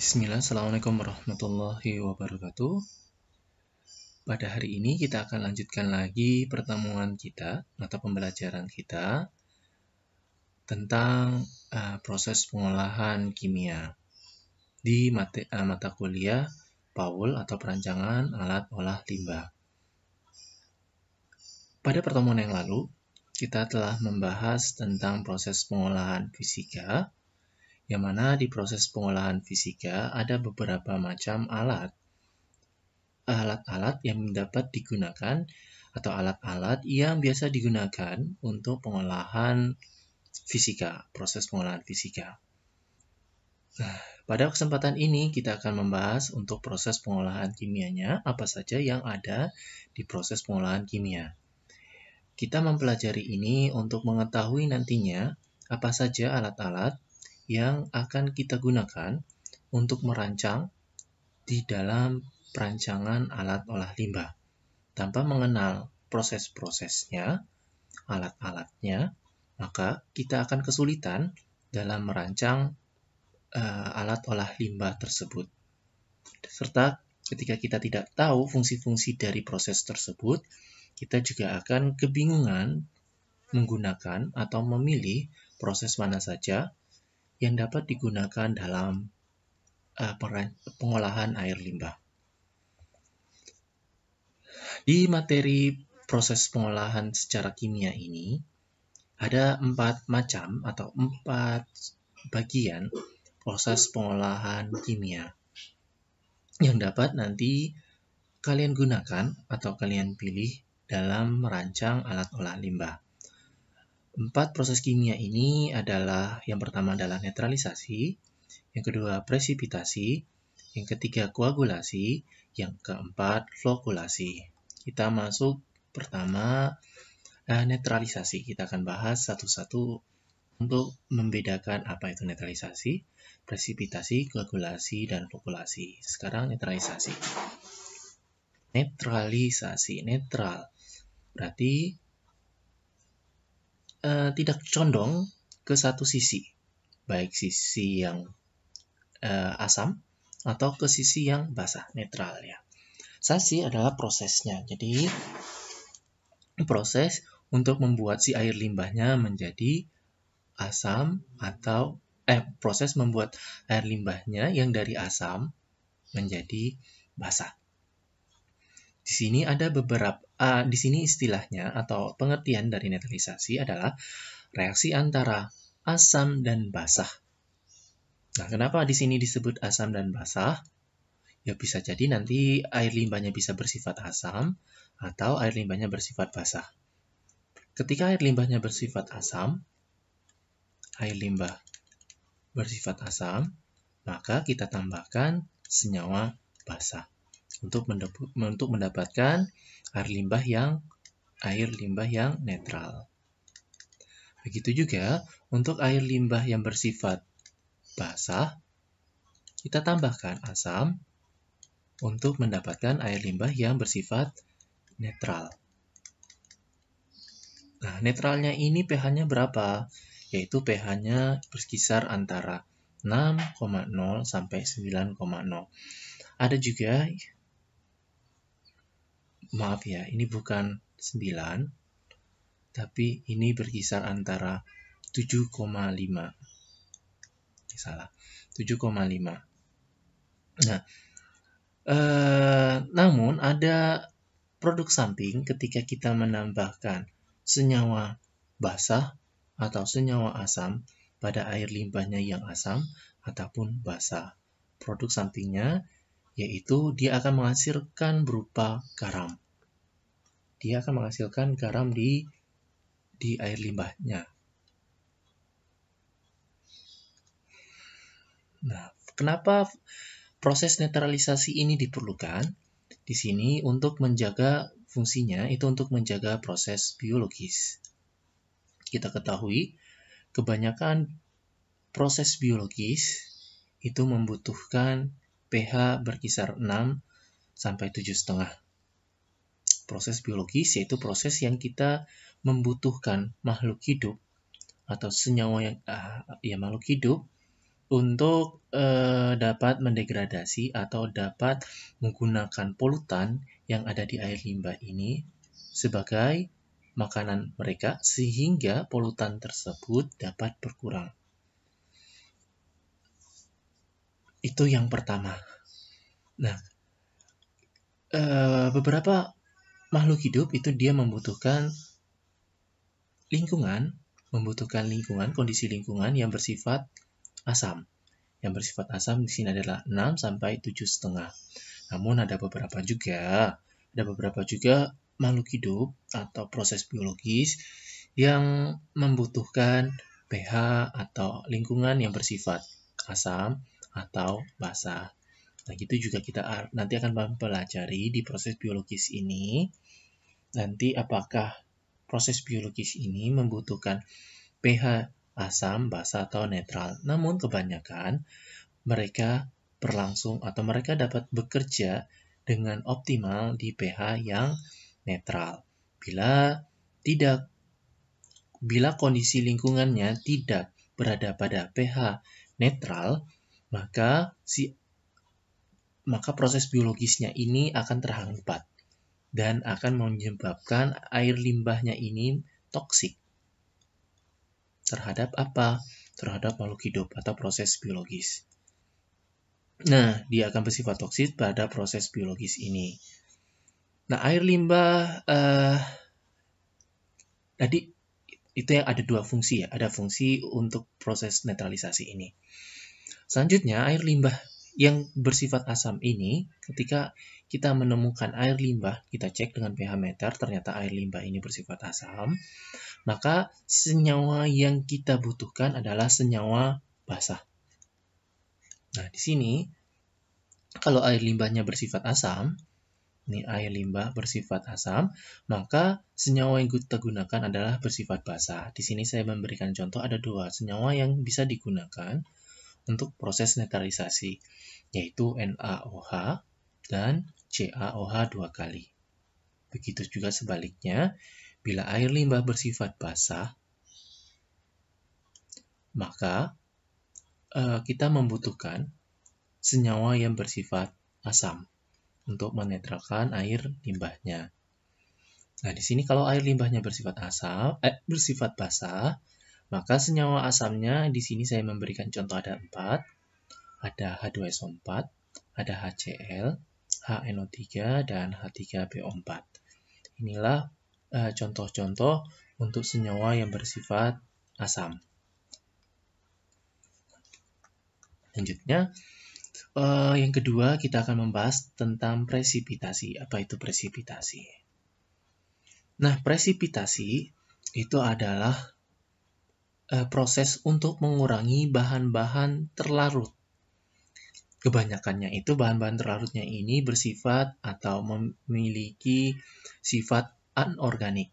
Bismillah, Assalamualaikum warahmatullahi wabarakatuh. Pada hari ini kita akan lanjutkan lagi pertemuan kita atau pembelajaran kita tentang proses pengolahan kimia di mata kuliah PAUL atau perancangan alat olah limbah. Pada pertemuan yang lalu, kita telah membahas tentang proses pengolahan fisika, yang mana di proses pengolahan fisika ada beberapa macam alat-alat yang dapat digunakan atau alat-alat yang biasa digunakan untuk pengolahan fisika, proses pengolahan fisika. Nah, pada kesempatan ini kita akan membahas untuk proses pengolahan kimianya, apa saja yang ada di proses pengolahan kimia. Kita mempelajari ini untuk mengetahui nantinya apa saja alat-alat yang akan kita gunakan untuk merancang di dalam perancangan alat olah limbah. Tanpa mengenal proses-prosesnya, alat-alatnya, maka kita akan kesulitan dalam merancang alat olah limbah tersebut. Serta ketika kita tidak tahu fungsi-fungsi dari proses tersebut, kita juga akan kebingungan menggunakan atau memilih proses mana saja yang dapat digunakan dalam pengolahan air limbah. Di materi proses pengolahan secara kimia ini, ada 4 macam atau 4 bagian proses pengolahan kimia yang dapat nanti kalian gunakan atau kalian pilih dalam merancang alat olah limbah. 4 proses kimia ini adalah, yang pertama adalah netralisasi, yang kedua presipitasi, yang ketiga koagulasi, yang keempat flokulasi. Kita masuk pertama netralisasi. Kita akan bahas satu-satu untuk membedakan apa itu netralisasi, presipitasi, koagulasi, dan flokulasi. Sekarang netralisasi. Netralisasi, netral. Berarti tidak condong ke satu sisi, baik sisi yang asam atau ke sisi yang basah, netral ya. Sasi adalah prosesnya. Jadi proses untuk membuat si air limbahnya menjadi asam atau proses membuat air limbahnya yang dari asam menjadi basah. Di sini ada beberapa di sini istilahnya atau pengertian dari netralisasi adalah reaksi antara asam dan basah. Nah, kenapa di sini disebut asam dan basah? Ya bisa jadi nanti air limbahnya bisa bersifat asam atau air limbahnya bersifat basah. Ketika air limbahnya bersifat asam, maka kita tambahkan senyawa basah untuk mendapatkan air limbah yang netral. Begitu juga untuk air limbah yang bersifat basah, kita tambahkan asam untuk mendapatkan air limbah yang bersifat netral. Nah, netralnya ini pH-nya berapa? Yaitu pH-nya berkisar antara 6,0 sampai 9,0. Ada juga, maaf ya, ini bukan 9, tapi ini berkisar antara 7,5. Salah, 7,5. Nah, namun ada produk samping ketika kita menambahkan senyawa basah atau senyawa asam pada air limbahnya yang asam ataupun basah. Produk sampingnya yaitu dia akan menghasilkan berupa garam. Dia akan menghasilkan garam di air limbahnya. Nah, kenapa proses netralisasi ini diperlukan? Di sini untuk menjaga fungsinya itu untuk menjaga proses biologis. Kita ketahui kebanyakan proses biologis itu membutuhkan pH berkisar 6 sampai 7,5. Proses biologis yaitu proses yang kita membutuhkan makhluk hidup atau senyawa yang makhluk hidup untuk dapat mendegradasi atau dapat menggunakan polutan yang ada di air limbah ini sebagai makanan mereka sehingga polutan tersebut dapat berkurang. Itu yang pertama. Nah, beberapa makhluk hidup itu dia membutuhkan kondisi lingkungan yang bersifat asam. Yang bersifat asam di sini adalah 6 sampai 7,5. Namun ada beberapa juga makhluk hidup atau proses biologis yang membutuhkan pH atau lingkungan yang bersifat asam atau basa. Nah, itu juga kita nanti akan mempelajari di proses biologis ini. Nanti apakah proses biologis ini membutuhkan pH asam, basa, atau netral. Namun kebanyakan mereka berlangsung atau mereka dapat bekerja dengan optimal di pH yang netral. Bila kondisi lingkungannya tidak berada pada pH netral, maka proses biologisnya ini akan terhambat dan akan menyebabkan air limbahnya ini toksik. Terhadap apa? Terhadap makhluk hidup atau proses biologis. Nah, dia akan bersifat toksik pada proses biologis ini. Nah, air limbah tadi itu yang ada dua fungsi ya. Ada fungsi untuk proses netralisasi ini. Selanjutnya, air limbah yang bersifat asam ini, ketika kita menemukan air limbah, kita cek dengan pH meter, ternyata air limbah ini bersifat asam, maka senyawa yang kita butuhkan adalah senyawa basah. Nah, di sini, kalau air limbahnya bersifat asam, maka senyawa yang kita gunakan adalah bersifat basah. Di sini saya memberikan contoh ada dua senyawa yang bisa digunakan untuk proses netralisasi, yaitu NaOH dan CaOH 2 kali. Begitu juga sebaliknya, bila air limbah bersifat basah, maka kita membutuhkan senyawa yang bersifat asam untuk menetralkan air limbahnya. Nah, di sini kalau air limbahnya bersifat basah, maka senyawa asamnya di sini saya memberikan contoh ada 4. Ada H2SO4, ada HCl, HNO3, dan H3PO4. Inilah contoh-contoh untuk senyawa yang bersifat asam. Lanjutnya, yang kedua kita akan membahas tentang presipitasi. Apa itu presipitasi? Nah, presipitasi itu adalah proses untuk mengurangi bahan-bahan terlarut. Kebanyakannya itu bahan-bahan terlarutnya ini bersifat atau memiliki sifat anorganik.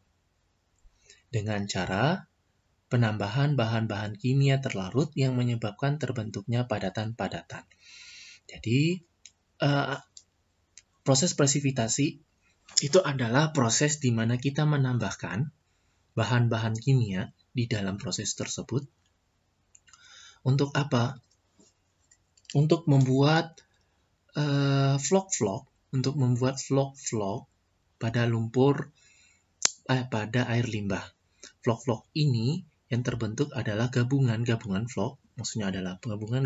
Dengan cara penambahan bahan-bahan kimia terlarut yang menyebabkan terbentuknya padatan-padatan. Jadi, proses presipitasi itu adalah proses di mana kita menambahkan bahan-bahan kimia di dalam proses tersebut. Untuk apa? Untuk membuat vlog-vlog, pada pada air limbah. Vlog-vlog ini yang terbentuk adalah gabungan vlog, maksudnya adalah gabungan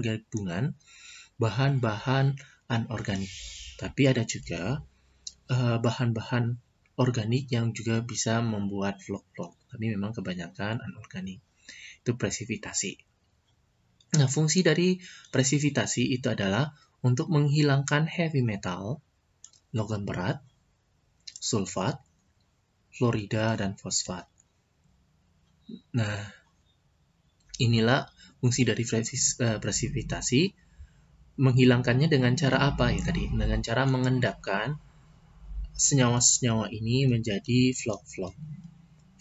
bahan-bahan anorganik. Tapi ada juga bahan-bahan organik yang juga bisa membuat vlog-vlog, tapi memang kebanyakan anorganik. Itu presipitasi. Nah, fungsi dari presipitasi itu adalah untuk menghilangkan heavy metal, logam berat, sulfat, fluorida, dan fosfat. Nah, inilah fungsi dari presipitasi. Menghilangkannya dengan cara apa ya tadi? Dengan cara mengendapkan senyawa-senyawa ini menjadi vlog-vlog.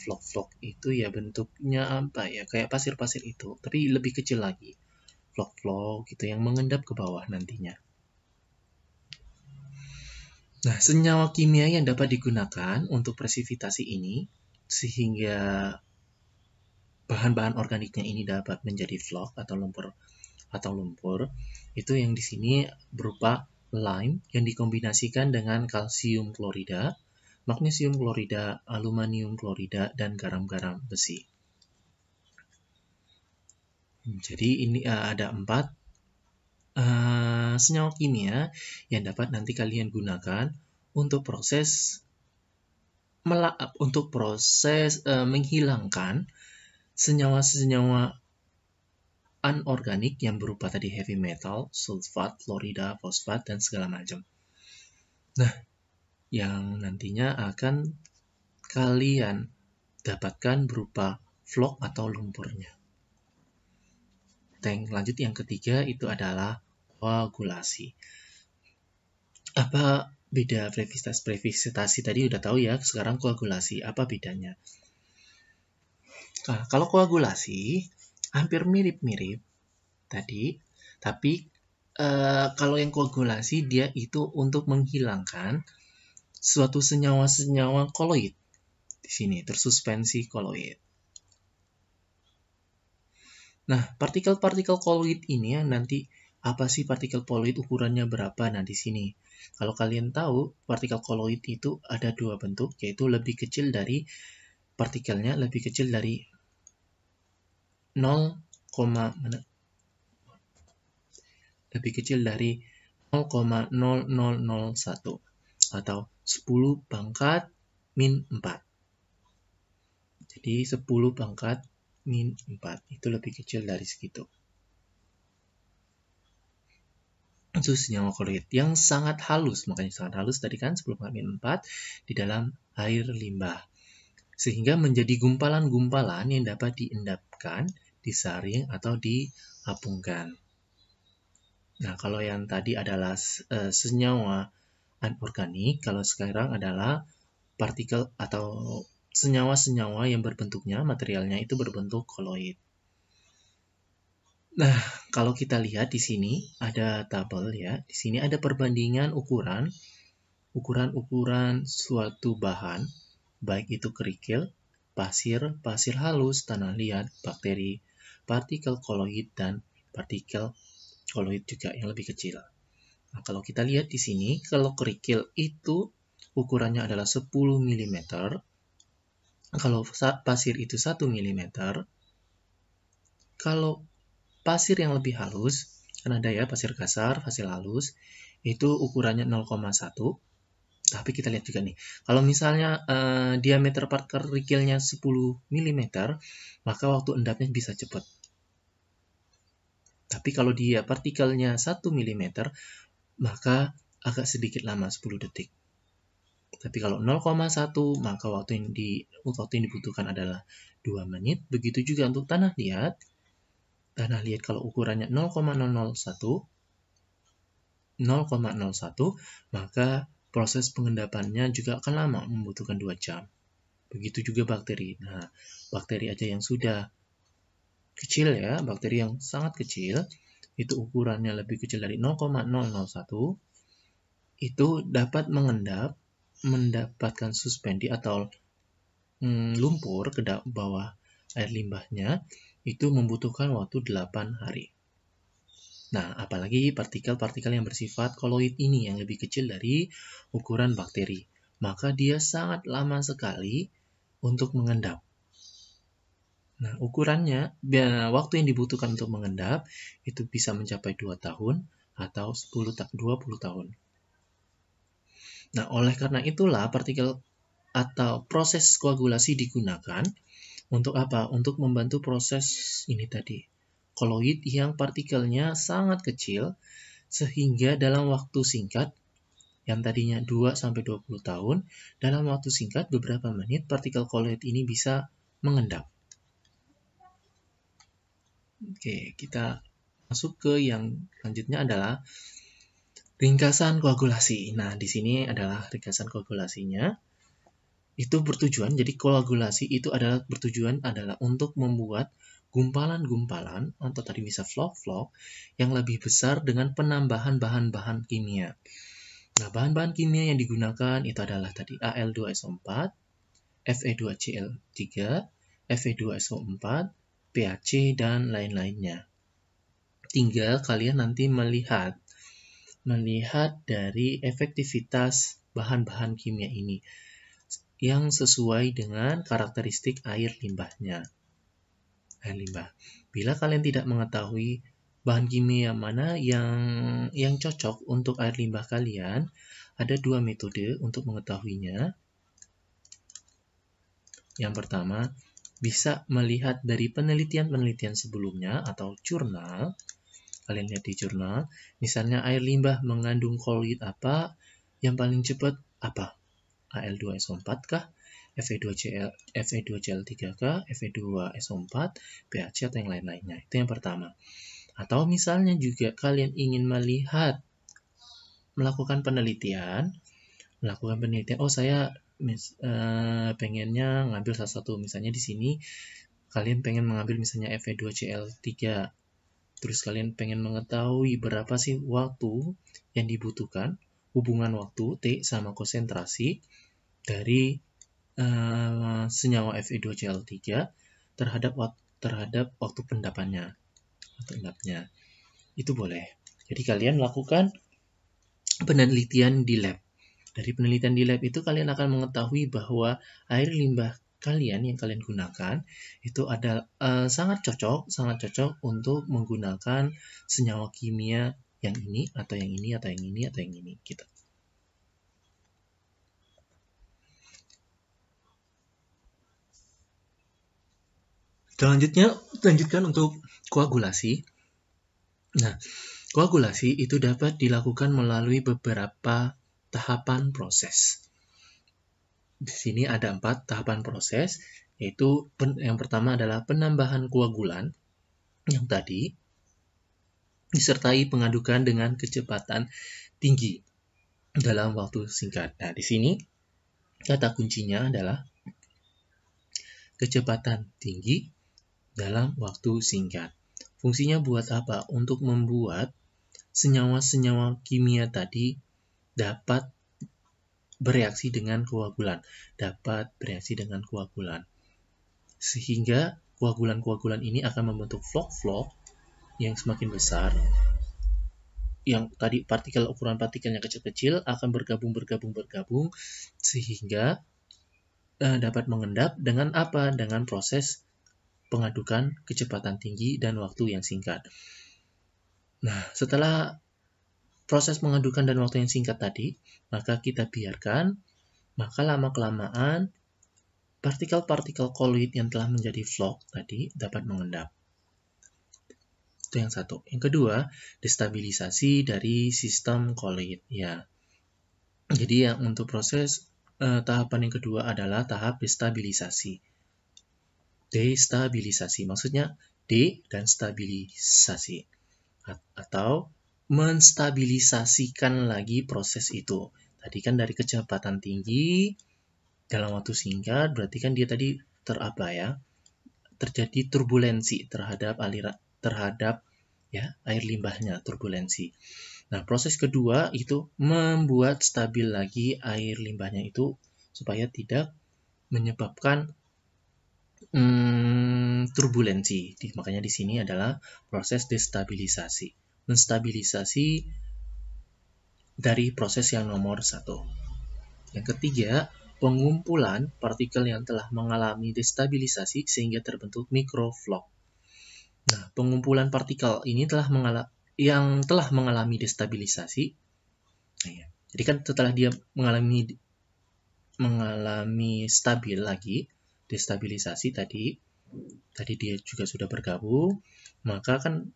Vlog-vlog itu ya bentuknya apa ya? Kayak pasir-pasir itu, tapi lebih kecil lagi. Vlog-vlog gitu yang mengendap ke bawah nantinya. Nah, senyawa kimia yang dapat digunakan untuk presipitasi ini sehingga bahan-bahan organiknya ini dapat menjadi vlog atau lumpur atau lumpur, itu yang di sini berupa lime yang dikombinasikan dengan kalsium klorida, magnesium klorida, aluminium klorida, dan garam-garam besi. Jadi ini ada 4 senyawa kimia yang dapat nanti kalian gunakan untuk proses menghilangkan senyawa-senyawa anorganik yang berupa tadi heavy metal, sulfat, klorida, fosfat, dan segala macam. Nah, yang nantinya akan kalian dapatkan berupa vlog atau lumpurnya. Dan lanjut yang ketiga itu adalah koagulasi. Apa beda previsitasi tadi udah tahu ya, sekarang koagulasi apa bedanya? Nah, kalau koagulasi hampir mirip-mirip tadi, tapi kalau yang koagulasi dia itu untuk menghilangkan suatu senyawa-senyawa koloid. Di sini tersuspensi koloid. Nah, partikel-partikel koloid ini nanti apa sih partikel koloid, ukurannya berapa? Nah, di sini. Kalau kalian tahu, partikel koloid itu ada 2 bentuk, yaitu lebih kecil dari partikelnya, lebih kecil dari 0,0001 atau 10 pangkat min 4. Jadi 10 pangkat min 4 itu lebih kecil dari segitu. Itu senyawa koloid yang sangat halus, makanya sangat halus tadi kan 10 pangkat min 4 di dalam air limbah. Sehingga menjadi gumpalan-gumpalan yang dapat diendapkan, disaring, atau diapungkan. Nah, kalau yang tadi adalah senyawa anorganik, kalau sekarang adalah partikel atau senyawa-senyawa yang berbentuknya, materialnya itu berbentuk koloid. Nah, kalau kita lihat di sini ada tabel ya. Di sini ada perbandingan ukuran suatu bahan, baik itu kerikil, pasir, pasir halus, tanah liat, bakteri, partikel koloid, dan partikel koloid juga yang lebih kecil. Nah, kalau kita lihat di sini, kalau kerikil itu ukurannya adalah 10 mm. Kalau pasir itu 1 mm. Kalau pasir yang lebih halus, kan ada ya pasir kasar, pasir halus, itu ukurannya 0,1. Tapi kita lihat juga nih, kalau misalnya diameter part kerikilnya 10 mm, maka waktu endapnya bisa cepat. Tapi kalau dia partikelnya 1 mm, maka agak sedikit lama, 10 detik. Tapi kalau 0,1, maka waktu yang dibutuhkan adalah 2 menit. Begitu juga untuk tanah liat. Tanah liat kalau ukurannya 0,001, maka proses pengendapannya juga akan lama, membutuhkan 2 jam. Begitu juga bakteri. Nah, bakteri aja yang sudah kecil ya, bakteri yang sangat kecil, itu ukurannya lebih kecil dari 0,001, itu dapat mendapatkan suspendi atau lumpur ke bawah air limbahnya, itu membutuhkan waktu 8 hari. Nah, apalagi partikel-partikel yang bersifat koloid ini yang lebih kecil dari ukuran bakteri, maka dia sangat lama sekali untuk mengendap. Nah, ukurannya, waktu yang dibutuhkan untuk mengendap, itu bisa mencapai 2 tahun atau 20 tahun. Nah, oleh karena itulah partikel atau proses koagulasi digunakan untuk apa? Untuk membantu proses ini tadi, koloid yang partikelnya sangat kecil, sehingga dalam waktu singkat, yang tadinya 2-20 tahun, dalam waktu singkat beberapa menit, partikel koloid ini bisa mengendap. Oke, kita masuk ke yang selanjutnya adalah ringkasan koagulasi. Nah, di sini adalah ringkasan koagulasinya. Itu bertujuan, jadi koagulasi itu bertujuan adalah untuk membuat gumpalan-gumpalan, atau tadi bisa vlog-vlog, yang lebih besar dengan penambahan bahan-bahan kimia. Nah, bahan-bahan kimia yang digunakan itu adalah tadi Al2SO4, Fe2Cl3, Fe2SO4, PaC, dan lain-lainnya. tinggal kalian nanti melihat dari efektivitas bahan-bahan kimia ini yang sesuai dengan karakteristik air limbahnya. Air limbah. Bila kalian tidak mengetahui bahan kimia mana yang cocok untuk air limbah kalian, ada dua metode untuk mengetahuinya. Yang pertama, bisa melihat dari penelitian-penelitian sebelumnya atau jurnal. Kalian lihat di jurnal, misalnya air limbah mengandung koloid apa, yang paling cepat apa? Al2SO4 kah? Fe2Cl3 kah? Fe2SO4, PHC atau yang lain-lainnya. Itu yang pertama. Atau misalnya juga kalian ingin melakukan penelitian, oh saya pengennya ngambil salah satu, misalnya di sini kalian pengen mengambil misalnya Fe2Cl3, terus kalian pengen mengetahui berapa sih waktu yang dibutuhkan, hubungan waktu T sama konsentrasi dari senyawa Fe2Cl3 terhadap waktu pendapannya atau endapnya. Itu boleh. Jadi kalian lakukan penelitian di lab. Dari penelitian di lab itu kalian akan mengetahui bahwa air limbah kalian yang kalian gunakan itu ada sangat cocok untuk menggunakan senyawa kimia yang ini atau yang ini atau yang ini atau yang ini gitu. Selanjutnya, lanjutkan untuk koagulasi. Nah, koagulasi itu dapat dilakukan melalui beberapa tahapan proses. Di sini ada 4 tahapan proses, yaitu yang pertama adalah penambahan koagulan yang tadi disertai pengadukan dengan kecepatan tinggi dalam waktu singkat. Nah, di sini kata kuncinya adalah kecepatan tinggi dalam waktu singkat. Fungsinya buat apa? Untuk membuat senyawa-senyawa kimia tadi dapat bereaksi dengan koagulan. Sehingga koagulan-koagulan ini akan membentuk vlog-vlog yang semakin besar. Yang tadi ukuran partikelnya kecil-kecil akan bergabung sehingga dapat mengendap dengan apa? Dengan proses pengadukan kecepatan tinggi dan waktu yang singkat. Nah, setelah proses pengadukan dan waktu yang singkat tadi, maka kita biarkan, maka lama-kelamaan partikel-partikel koloid yang telah menjadi vlog tadi dapat mengendap. Itu yang satu. Yang kedua, destabilisasi dari sistem koloid. Ya. Jadi yang untuk proses tahapan yang kedua adalah tahap destabilisasi. Destabilisasi, maksudnya D dan stabilisasi. Atau menstabilisasikan lagi proses itu. Tadi kan dari kecepatan tinggi dalam waktu singkat, berarti kan dia tadi terjadi turbulensi terhadap air limbahnya, turbulensi. Nah, proses kedua itu membuat stabil lagi air limbahnya itu supaya tidak menyebabkan turbulensi. Makanya di sini adalah proses destabilisasi. Menstabilisasi dari proses yang nomor 1. Yang ketiga, pengumpulan partikel yang telah mengalami destabilisasi sehingga terbentuk microvlog. Nah, pengumpulan partikel ini yang telah mengalami destabilisasi. Nah, jadi kan setelah dia mengalami stabil lagi, destabilisasi tadi dia juga sudah bergabung, maka kan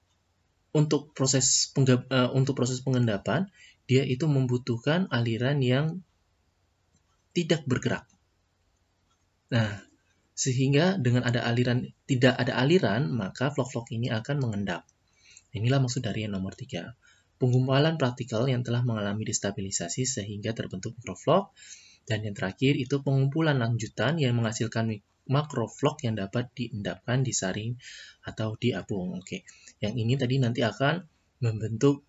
untuk proses pengendapan dia itu membutuhkan aliran yang tidak bergerak. Nah, sehingga dengan tidak ada aliran, maka vlog-vlog ini akan mengendap. Inilah maksud dari yang nomor 3. Pengumpulan partikel yang telah mengalami destabilisasi sehingga terbentuk microvlog. Dan yang terakhir itu pengumpulan lanjutan yang menghasilkan makrovlog yang dapat diendapkan, disaring, atau diapung. Oke. Yang ini tadi nanti akan membentuk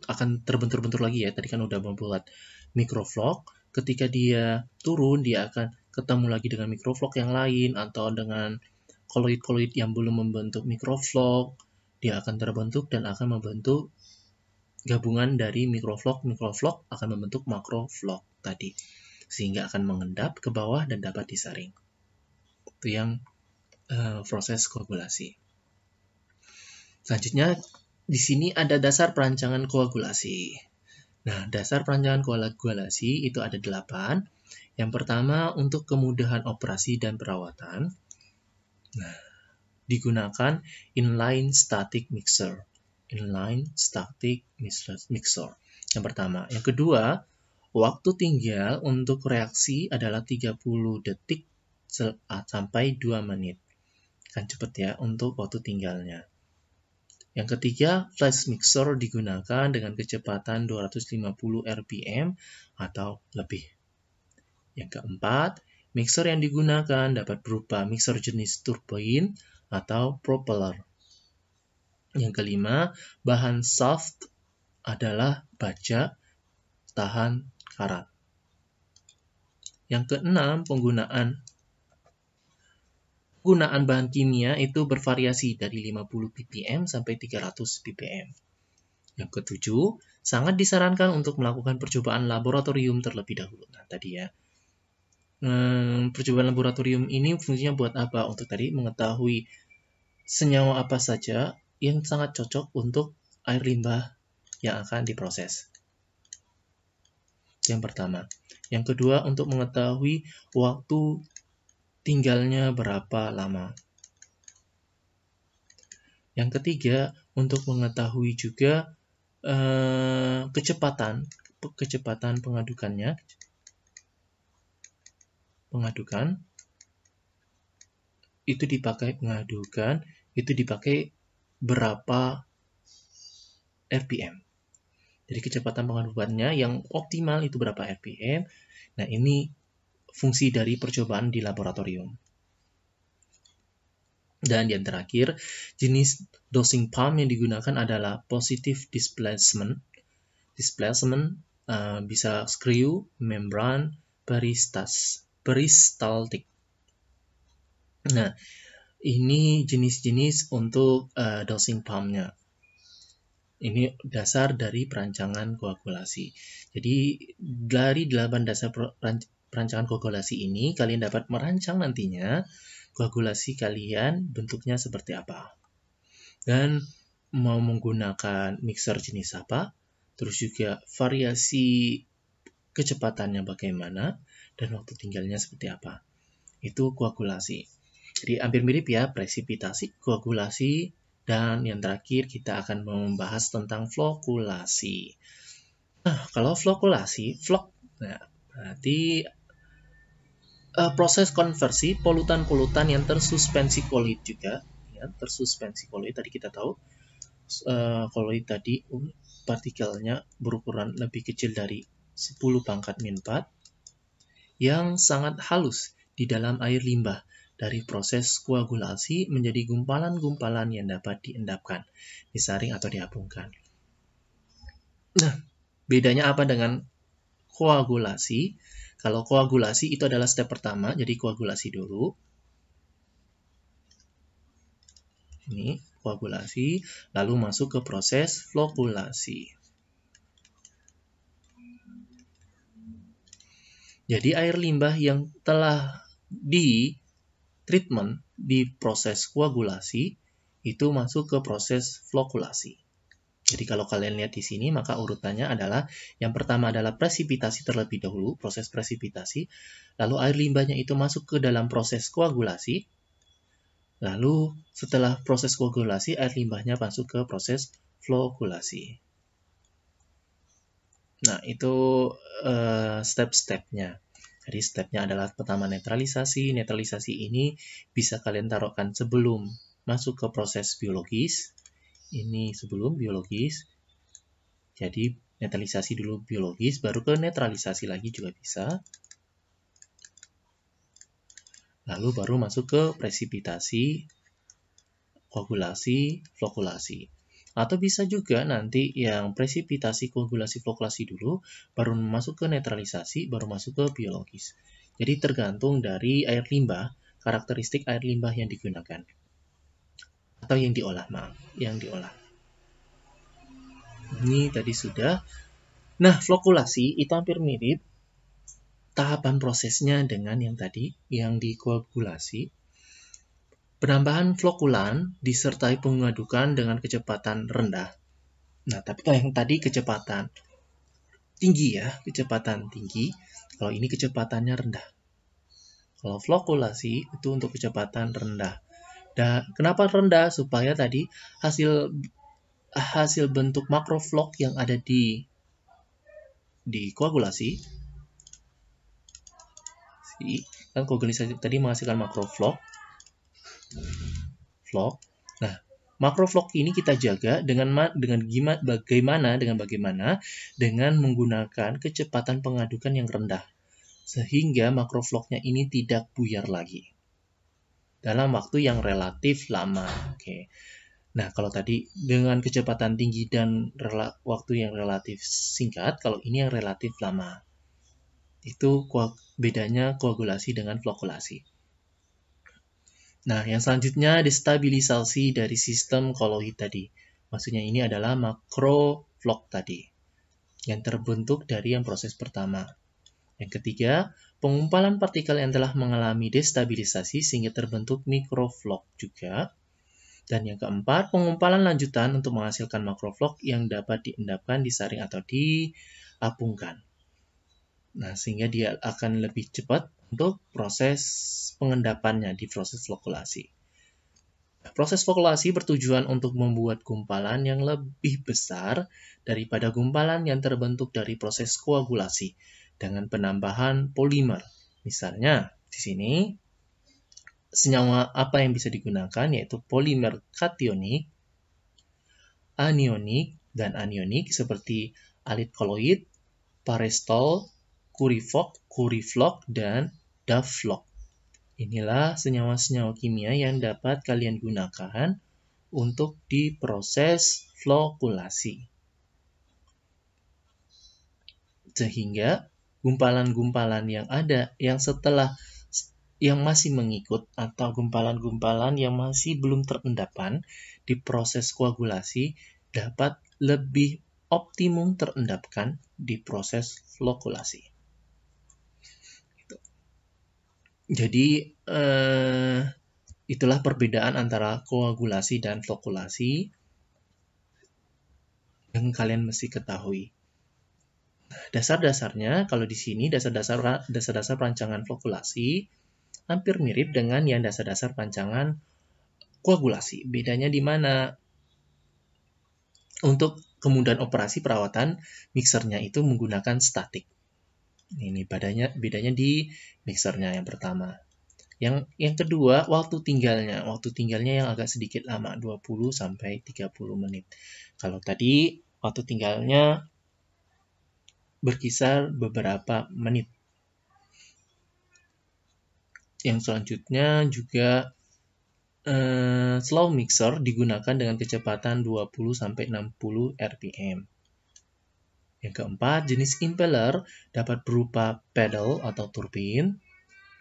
akan terbentur-bentur lagi ya. Tadi kan udah membuat microvlog. Ketika dia turun, dia akan ketemu lagi dengan microvlog yang lain atau dengan koloid-koloid yang belum membentuk mikroflok, dia akan terbentuk dan akan membentuk gabungan dari mikroflok akan membentuk makroflok tadi. Sehingga akan mengendap ke bawah dan dapat disaring. Itu yang proses koagulasi. Selanjutnya, di sini ada dasar perancangan koagulasi. Nah, dasar perancangan koagulasi itu ada 8. Yang pertama, untuk kemudahan operasi dan perawatan. Nah, digunakan inline static mixer. Inline static mixer. Yang pertama. Yang kedua, waktu tinggal untuk reaksi adalah 30 detik sampai 2 menit. Kan cepat ya untuk waktu tinggalnya. Yang ketiga, flash mixer digunakan dengan kecepatan 250 rpm atau lebih. Yang keempat, mixer yang digunakan dapat berupa mixer jenis turbine atau propeller. Yang kelima, bahan shaft adalah baja tahan karat. Yang keenam, penggunaan bahan kimia itu bervariasi dari 50 ppm sampai 300 ppm. Yang ketujuh, sangat disarankan untuk melakukan percobaan laboratorium terlebih dahulu. Nah, tadi ya. Percobaan laboratorium ini fungsinya buat apa? Untuk tadi mengetahui senyawa apa saja yang sangat cocok untuk air limbah yang akan diproses. Yang pertama. Yang kedua, untuk mengetahui waktu tinggalnya berapa lama. Yang ketiga, untuk mengetahui juga kecepatan pengadukan itu dipakai berapa RPM. Jadi kecepatan pengadukannya yang optimal itu berapa RPM. Nah, ini fungsi dari percobaan di laboratorium. Dan yang terakhir, jenis dosing pump yang digunakan adalah positive displacement. Displacement bisa screw, membran, peristaltik. Nah, ini jenis-jenis untuk dosing pump-nya. Ini dasar dari perancangan koagulasi. Jadi, dari 8 dasar perancangan koagulasi ini, kalian dapat merancang nantinya koagulasi kalian bentuknya seperti apa. Dan mau menggunakan mixer jenis apa, terus juga variasi kecepatannya bagaimana, dan waktu tinggalnya seperti apa. Itu koagulasi. Jadi hampir mirip ya, presipitasi, koagulasi, dan yang terakhir kita akan membahas tentang flokulasi. Nah, kalau flokulasi, berarti proses konversi polutan-polutan yang tersuspensi koloid juga. Ya, tersuspensi koloid, tadi kita tahu koloid tadi partikelnya berukuran lebih kecil dari 10⁻⁴ yang sangat halus di dalam air limbah dari proses koagulasi menjadi gumpalan-gumpalan yang dapat diendapkan, disaring atau diapungkan. Nah, bedanya apa dengan koagulasi? Kalau koagulasi itu adalah step pertama, jadi koagulasi dulu. Ini koagulasi, lalu masuk ke proses flokulasi. Jadi air limbah yang telah di-treatment di proses koagulasi itu masuk ke proses flokulasi. Jadi kalau kalian lihat di sini, maka urutannya adalah yang pertama adalah presipitasi terlebih dahulu, proses presipitasi, lalu air limbahnya itu masuk ke dalam proses koagulasi, lalu setelah proses koagulasi, air limbahnya masuk ke proses flokulasi. Nah, itu step-stepnya. Jadi stepnya adalah pertama netralisasi. Netralisasi ini bisa kalian taruhkan sebelum masuk ke proses biologis. Ini sebelum biologis. Jadi netralisasi dulu biologis, baru ke netralisasi lagi juga bisa. Lalu baru masuk ke presipitasi, koagulasi, flokulasi. Atau bisa juga nanti yang presipitasi, koagulasi, flokulasi dulu, baru masuk ke netralisasi, baru masuk ke biologis. Jadi tergantung dari air limbah. karakteristik air limbah yang digunakan. Atau yang diolah, maaf. Yang diolah. Ini tadi sudah. Nah, flokulasi itu hampir mirip tahapan prosesnya dengan yang tadi, yang dikoagulasi. Penambahan flokulan disertai pengadukan dengan kecepatan rendah. Nah, tapi kalau yang tadi kecepatan tinggi ya, kecepatan tinggi. Kalau ini kecepatannya rendah. Kalau flokulasi itu untuk kecepatan rendah. Dan kenapa rendah? Supaya tadi hasil bentuk makroflok yang ada di koagulasi, kan koagulasi tadi menghasilkan makroflok. Nah, makroflok ini kita jaga dengan bagaimana dengan menggunakan kecepatan pengadukan yang rendah, sehingga makrofloknya ini tidak buyar lagi dalam waktu yang relatif lama. Oke. Nah, kalau tadi dengan kecepatan tinggi dan waktu yang relatif singkat, kalau ini yang relatif lama. Itu bedanya koagulasi dengan flokulasi. Nah, yang selanjutnya destabilisasi dari sistem koloid tadi. Maksudnya ini adalah makroflok tadi, yang terbentuk dari yang proses pertama. Yang ketiga, pengumpalan partikel yang telah mengalami destabilisasi sehingga terbentuk mikroflok juga. Dan yang keempat, pengumpalan lanjutan untuk menghasilkan makroflok yang dapat diendapkan, disaring, atau diapungkan. Nah, sehingga dia akan lebih cepat untuk proses pengendapannya di proses flokulasi. Proses flokulasi bertujuan untuk membuat gumpalan yang lebih besar daripada gumpalan yang terbentuk dari proses koagulasi dengan penambahan polimer. Misalnya, di sini senyawa apa yang bisa digunakan, yaitu polimer kationik, anionik, dan anionik seperti alit koloid, parestol, kuriflok, dan davflok. Inilah senyawa-senyawa kimia yang dapat kalian gunakan untuk diproses flokulasi. Sehingga gumpalan-gumpalan yang ada, yang masih mengikut, atau gumpalan-gumpalan yang masih belum terendapkan di proses koagulasi dapat lebih optimum terendapkan di proses flokulasi. Jadi, itulah perbedaan antara koagulasi dan flokulasi yang kalian mesti ketahui. Dasar-dasarnya, kalau di sini dasar-dasar perancangan flokulasi hampir mirip dengan yang dasar-dasar perancangan koagulasi. Bedanya di mana? Untuk kemudahan operasi perawatan, mixernya itu menggunakan statik. Ini bedanya di mixernya yang pertama. Yang kedua, waktu tinggalnya. Waktu tinggalnya yang agak sedikit lama, 20-30 menit. Kalau tadi, waktu tinggalnya berkisar beberapa menit. Yang selanjutnya juga slow mixer digunakan dengan kecepatan 20-60 rpm. Yang keempat, jenis impeller dapat berupa pedal atau turbin.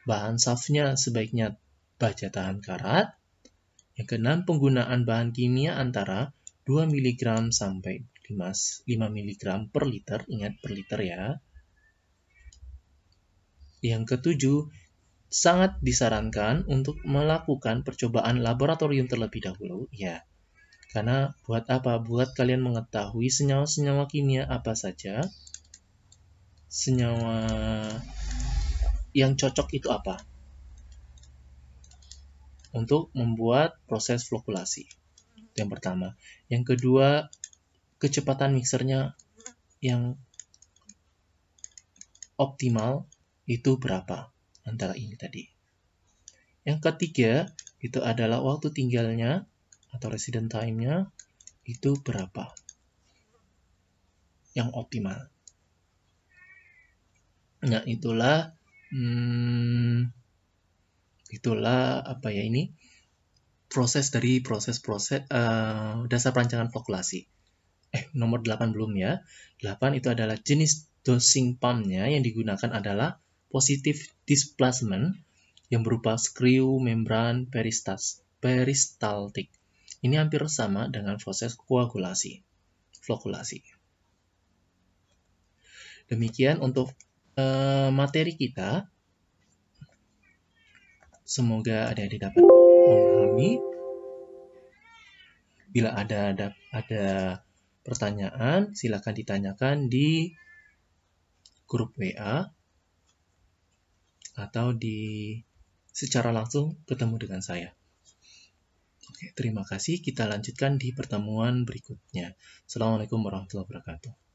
Bahan shaftnya sebaiknya baja tahan karat. Yang keenam, penggunaan bahan kimia antara 2 mg sampai 5 mg per liter. Ingat per liter ya. Yang ketujuh, sangat disarankan untuk melakukan percobaan laboratorium terlebih dahulu. Ya, karena buat apa? Buat kalian mengetahui senyawa-senyawa kimia apa saja, senyawa yang cocok itu apa, untuk membuat proses flokulasi. Itu yang pertama. Yang kedua, kecepatan mixernya yang optimal itu berapa antara ini tadi. Yang ketiga, itu adalah waktu tinggalnya atau resident time-nya itu berapa yang optimal. Nah, itulah apa ya ini? Proses dasar perancangan flokulasi. Nomor 8 belum ya. 8 itu adalah jenis dosing pump-nya yang digunakan adalah positive displacement yang berupa skriu membran peristaltik. Ini hampir sama dengan proses koagulasi, flokulasi. Demikian untuk materi kita. Semoga adik-adik dapat memahami. Bila ada pertanyaan, silakan ditanyakan di grup WA atau secara langsung ketemu dengan saya. Oke, terima kasih. Kita lanjutkan di pertemuan berikutnya. Assalamualaikum warahmatullahi wabarakatuh.